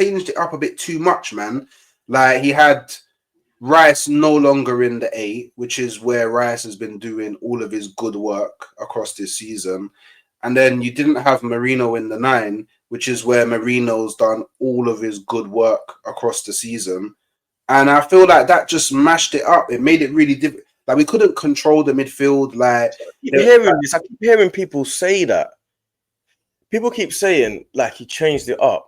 changed it up a bit too much, man. Like, he had Rice no longer in the 8, which is where Rice has been doing all of his good work across this season. And then you didn't have Marino in the 9, which is where Marino's done all of his good work across the season. And I feel like that just mashed it up. It made it really difficult. Like, we couldn't control the midfield. Like, I keep hearing people say that. People keep saying, like, he changed it up.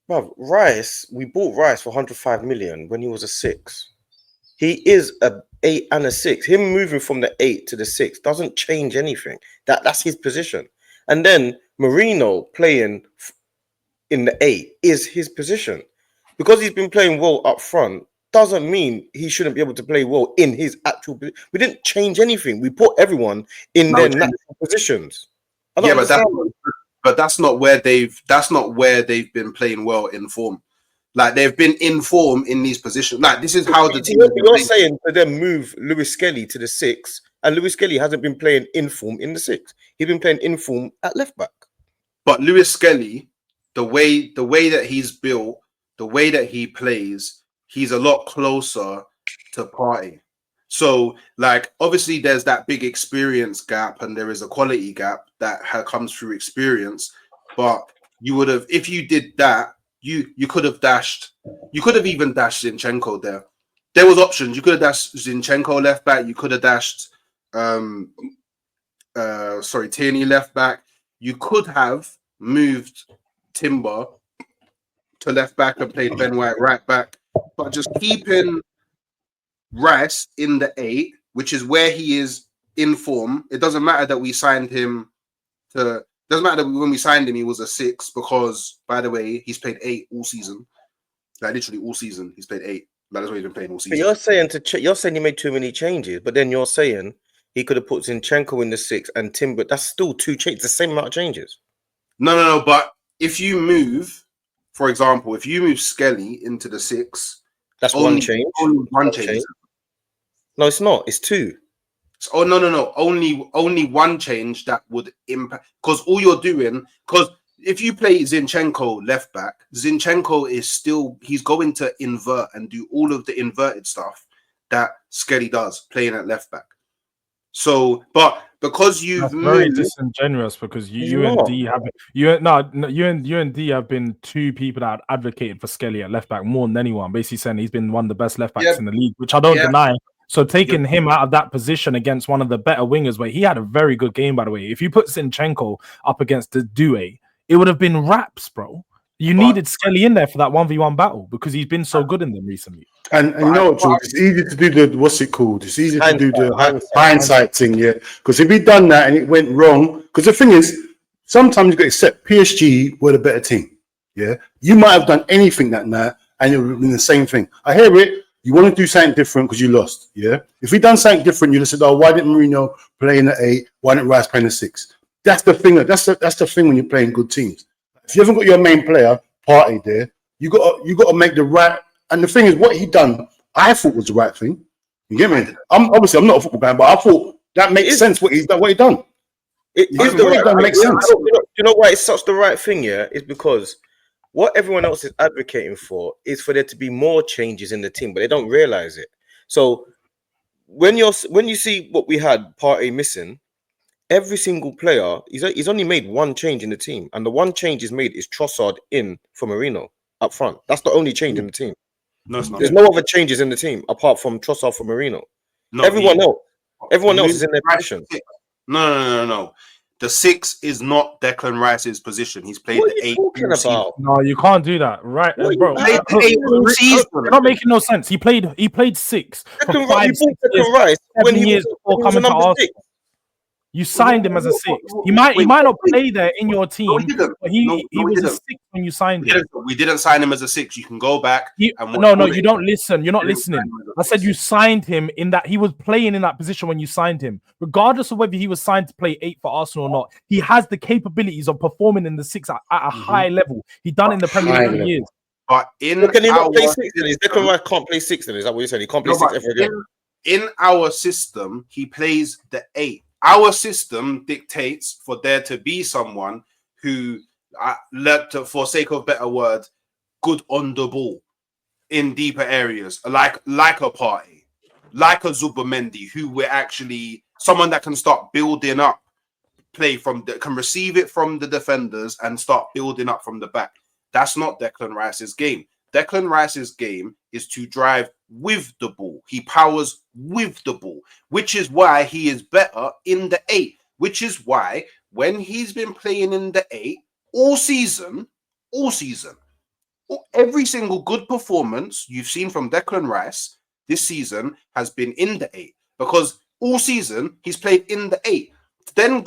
Bruv, Rice, we bought Rice for 105 million when he was a 6. He is a 8 and a 6. Him moving from the 8 to the 6 doesn't change anything. That's his position. And then Marino playing in the 8 is his position. Because he's been playing well up front, doesn't mean he shouldn't be able to play well in his actual position. We didn't change anything. We put everyone in their natural positions. But that's not where they've been playing well in form. Like, they've been in form in these positions. Like, this is how the team. You're saying to them move Lewis Skelly to the 6, and Lewis Skelly hasn't been playing in form in the 6. He's been playing in form at left back. But Lewis Skelly, the way that he's built, the way that he plays, he's a lot closer to Partey. So, like, obviously there's that big experience gap and there is a quality gap that comes through experience. But you would have, if you did that, you could have even dashed Zinchenko there. There was options. You could have dashed Zinchenko left back. You could have dashed, Tierney left back. You could have moved Timber to left back and played Ben White right back. But just keeping Rice in the 8, which is where he is in form. It doesn't matter that we signed him to. Doesn't matter that when we signed him, he was a 6 because, by the way, he's played 8 all season. Like, literally all season, he's played 8. Like, that's what he's been playing all season. But you're saying he made too many changes, but then you're saying he could have put Zinchenko in the 6 and Timber. That's still 2 changes, the same amount of changes. No. But if you move, for example, if you move Skelly into the 6, that's one change. Only one change. No, it's not. It's 2. Oh, no. Only one change that would impact. Because all you're doing, because if you play Zinchenko left back, Zinchenko is still, he's going to invert and do all of the inverted stuff that Skelly does, playing at left back. So, but because you've very disingenuous, because you and D have been 2 people that have advocated for Skelly at left back more than anyone. Basically saying he's been one of the best left backs in the league, which I don't deny. So taking him out of that position against one of the better wingers, where he had a very good game, by the way. If you put Zinchenko up against the Doué, it would have been raps, bro. You needed Skelly in there for that 1v1 battle because he's been so good in them recently. And you know what, George? It's easy to do the what's it called? It's easy to do the hindsight thing, yeah. Because if he'd done that and it went wrong, because the thing is, sometimes you got to accept PSG were the better team. Yeah, you might have done anything that night and it would have been the same thing. I hear it. You want to do something different because you lost. Yeah. If he'd done something different, you'd have said, "Oh, why didn't Mourinho play in the 8? Why didn't Rice play in the 6?" That's the thing. That's the thing when you're playing good teams. If you haven't got your main player Partey there, you got to make the right. And the thing is, what he done, I thought was the right thing. You get me? I'm not a football fan, but I thought that makes sense. What he done. It is the right thing. Makes sense. You know why it's such the right thing? Yeah, is because what everyone else is advocating for is for there to be more changes in the team, but they don't realize it. So when you see what we had Partey missing, every single player he's only made one change in the team, and the one change he's made is Trossard in for Marino up front. That's the only change in the team. No, it's not. There's no other changes in the team apart from Trossard for Marino. No, everyone else is in their position. No. The 6 is not Declan Rice's position. He's played the 8. No, you can't do that, right, bro? You're not making no sense. He played 6 for 5 years, 7 years before coming to Arsenal. You signed him as a 6. He might not play there in your team, but he was a 6 when you signed him. We didn't sign him as a 6. You can go back. You don't listen. You're not listening. I said you signed him in that he was playing in that position when you signed him. Regardless of whether he was signed to play 8 for Arsenal or not, he has the capabilities of performing in the 6 at a high level. He done in the Premier League for years. But can he not play 6 then? Declan Rice can't play 6 then? Is that what you're saying? He can't play 6 ever again. In our system, he plays the 8. Our system dictates for there to be someone who, for sake of better word, good on the ball in deeper areas, like a Partey, like a Zubomendi, who we're actually someone that can start building up play can receive it from the defenders and start building up from the back. That's not Declan Rice's game. Declan Rice's game is to drive with the ball. He powers with the ball, which is why he is better in the 8, which is why when he's been playing in the 8 all season, every single good performance you've seen from Declan Rice this season has been in the 8, because all season he's played in the 8. Then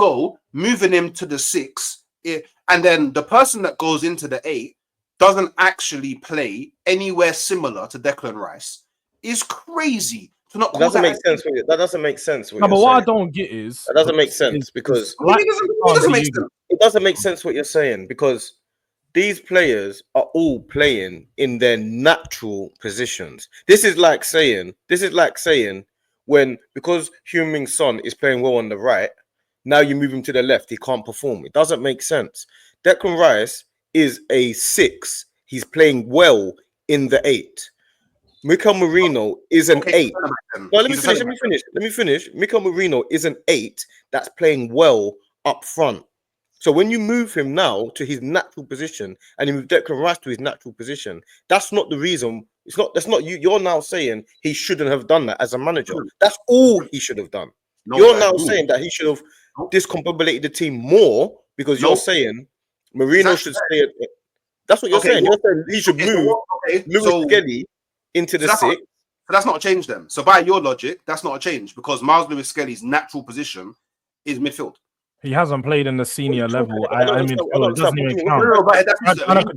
moving him to the 6, and then the person that goes into the 8 doesn't actually play anywhere similar to Declan Rice is crazy. To not that doesn't make sense. That doesn't make sense. No, but what I don't get is that doesn't make sense because it doesn't make sense what you're saying, because these players are all playing in their natural positions. This is like saying when, because Heung-min Son is playing well on the right, now you move him to the left, he can't perform. It doesn't make sense. Declan Rice is a 6. He's playing well in the 8. Mikel Merino is an 8. No, let me finish. Mikel Merino is an 8 that's playing well up front. So when you move him now to his natural position and you move Declan Rice to his natural position, that's not the reason. That's not you. You're now saying he shouldn't have done that as a manager. That's all he should have done. You're now saying that he should have discombobulated the team more, because you're saying Marino should stay. That's what you're saying. You're saying he should move Lewis Skelly into the 6. So that's not a change then. So by your logic, that's not a change, because Miles Lewis Skelly's natural position is midfield. He hasn't played in the senior level. I mean, it doesn't even count.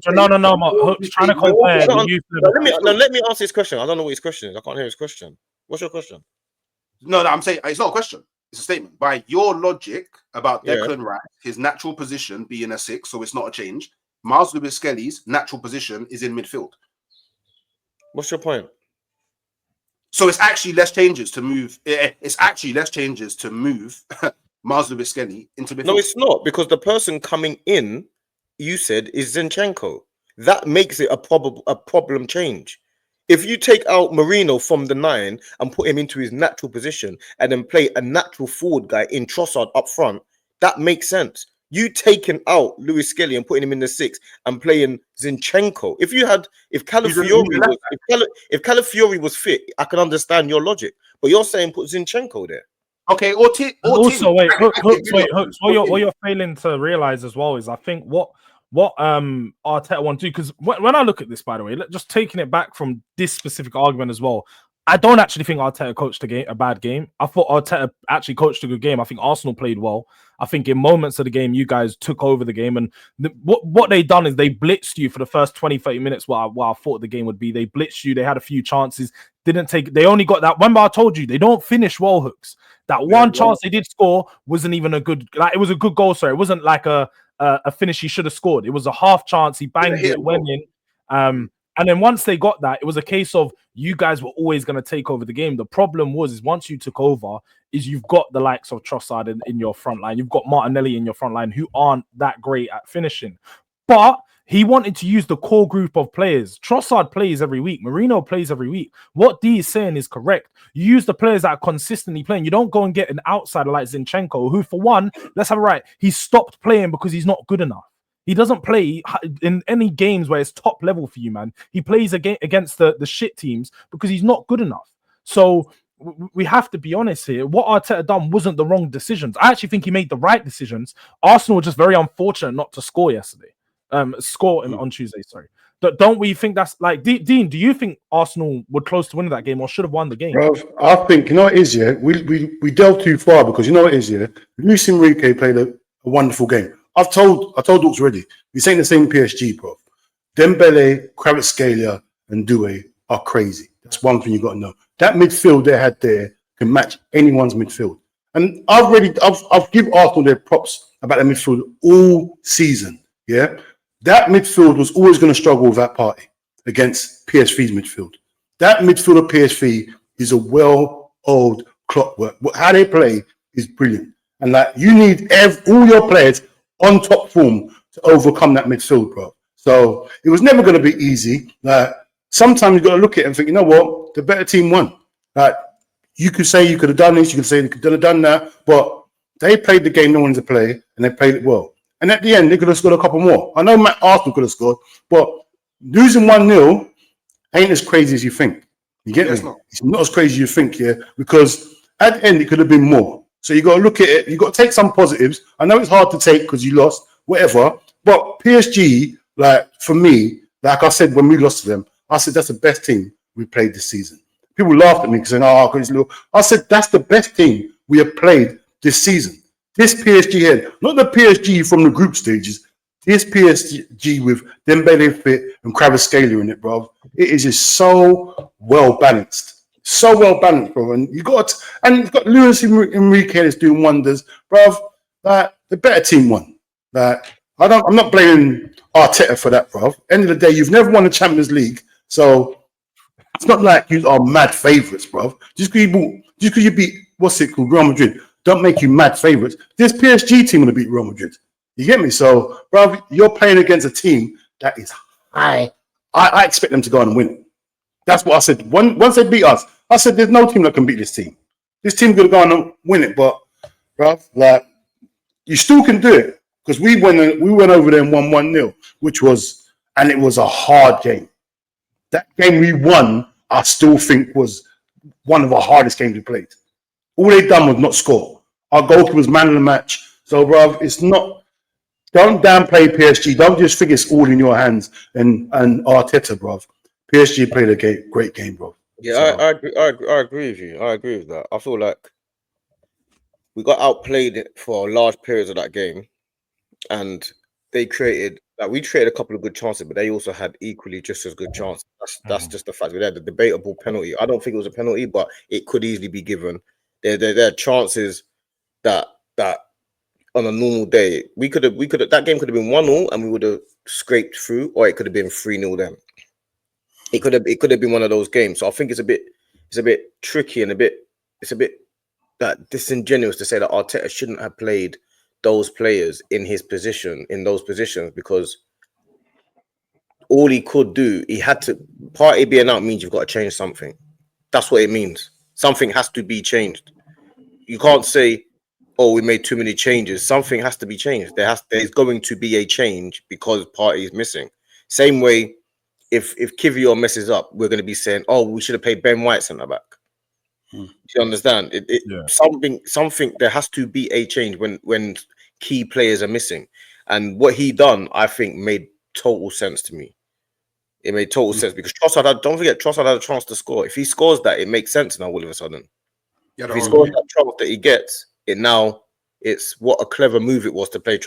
Trying to compare. Let me ask this question. I don't know what his question is. I can't hear his question. What's your question? No, I'm saying it's not a question. It's a statement. By your logic about Declan Rice, his natural position being a 6, so it's not a change. Miles Lewis Skelly's natural position is in midfield. What's your point? So it's actually less changes to move. It's actually less changes to move Miles Lewis Skelly into midfield. No, it's not, because the person coming in, you said, is Zinchenko. That makes it a problem change. If you take out Marino from the 9 and put him into his natural position and then play a natural forward guy in Trossard up front, that makes sense. You taking out Lewis Skelly and putting him in the 6 and playing Zinchenko. If Calafiori was fit, I can understand your logic. But you're saying put Zinchenko there. Okay, also wait, Hooks. What you're failing to realize as well is, I think what Arteta want to do, because when I look at this, by the way, just taking it back from this specific argument as well, I don't actually think Arteta coached a bad game. I thought Arteta actually coached a good game. I think Arsenal played well. I think in moments of the game, you guys took over the game. And what they done is they blitzed you for the first 20, 30 minutes what I thought the game would be. They blitzed you. They had a few chances. They only got that. Remember, I told you, they don't finish well, Hooks. That one chance they did score wasn't even a good, it was a good goal, sorry. It wasn't like a finish he should have scored. It was a half chance. He banged it, went in. And then once they got that, it was a case of you guys were always going to take over the game. The problem was once you took over, is you've got the likes of Trossard in your front line. You've got Martinelli in your front line who aren't that great at finishing. But he wanted to use the core group of players. Trossard plays every week. Marino plays every week. What D is saying is correct. You use the players that are consistently playing. You don't go and get an outsider like Zinchenko, who, for one, let's have it right, he stopped playing because he's not good enough. He doesn't play in any games where it's top level for you, man. He plays against the shit teams because he's not good enough. So we have to be honest here. What Arteta done wasn't the wrong decisions. I actually think he made the right decisions. Arsenal were just very unfortunate not to score yesterday. On Tuesday, sorry. Don't we think that's like Dean? Do you think Arsenal were close to winning that game or should have won the game? Bro, I think you know what it is, yeah. We delved too far, because you know what it is, yeah. Luis Enrique played a wonderful game. I told Dukes already. This ain't the same PSG, bro. Dembele, Kvaratskhelia, and Doué are crazy. That's one thing you got to know. That midfield they had there can match anyone's midfield. And I've give Arsenal their props about the midfield all season. Yeah, that midfield was always going to struggle with that party against PSV's midfield. That midfield of PSV is a well-oiled clockwork. How they play is brilliant, and like you need all your players on top form to overcome that midfield, bro. So it was never going to be easy. Sometimes you got to look at it and think, you know what, the better team won. You could say you could have done this, you could say you could have done that, but they played the game they wanted to play, and they played it well. And at the end, they could have scored a couple more. I know Arsenal could have scored, but losing 1-0 ain't as crazy as you think. You get me? It's not as crazy as you think, yeah, because at the end, it could have been more. So you got to look at it. You got to take some positives. I know it's hard to take because you lost, whatever, but PSG, for me, like I said when we lost to them, I said that's the best team we played this season. People laughed at me because I said that's the best team we have played this season. This PSG here, not the PSG from the group stages, this PSG with Dembele fit and Skelly in it, bro. It is just so well balanced. So well balanced, bro. And you've got Luis Enrique that's doing wonders, bro. The better team won. I'm not blaming Arteta for that, bro. End of the day, you've never won the Champions League, so it's not like you are mad favourites, bro. Just because you beat Real Madrid, don't make you mad favourites. This PSG team will beat Real Madrid. You get me? So, bro, you're playing against a team that is high. I expect them to go on and win it. That's what I said. Once they beat us, I said there's no team that can beat this team. This team's gonna go on and win it, but, bro, you still can do it because we went over there and won 1-0, and it was a hard game. That game we won, I still think was one of the hardest games we played. All they done was not score. Our goalkeeper was man of the match. So, bro, it's not. Don't downplay PSG. Don't just think it's all in your hands and Arteta, bro. PSG played a great game, bro. Yeah, so. I agree with you. I agree with that. I feel like we got outplayed for large periods of that game, and we created a couple of good chances, but they also had equally just as good chances. That's just the fact. We had the debatable penalty. I don't think it was a penalty, but it could easily be given. There are chances that on a normal day we could have that game could have been 1-0 and we would have scraped through, or it could have been 3-0 then. It could have been one of those games. So I think it's a bit tricky and it's a bit disingenuous to say that Arteta shouldn't have played those players in those positions, because all he could do, he had to. Party being out means you've got to change something. That's what it means. Something has to be changed. You can't say, "Oh, we made too many changes." Something has to be changed. There's going to be a change because Party is missing. Same way, if Kivior messes up, we're going to be saying, "Oh, we should have played Ben White centre back." Do you understand? Something. There has to be a change when key players are missing, and what he done, I think, made total sense to me. It made total sense because don't forget, Trossard had a chance to score. If he scores that, it makes sense now all of a sudden. If he scores that chance that he gets, it's what a clever move it was to play Trossard.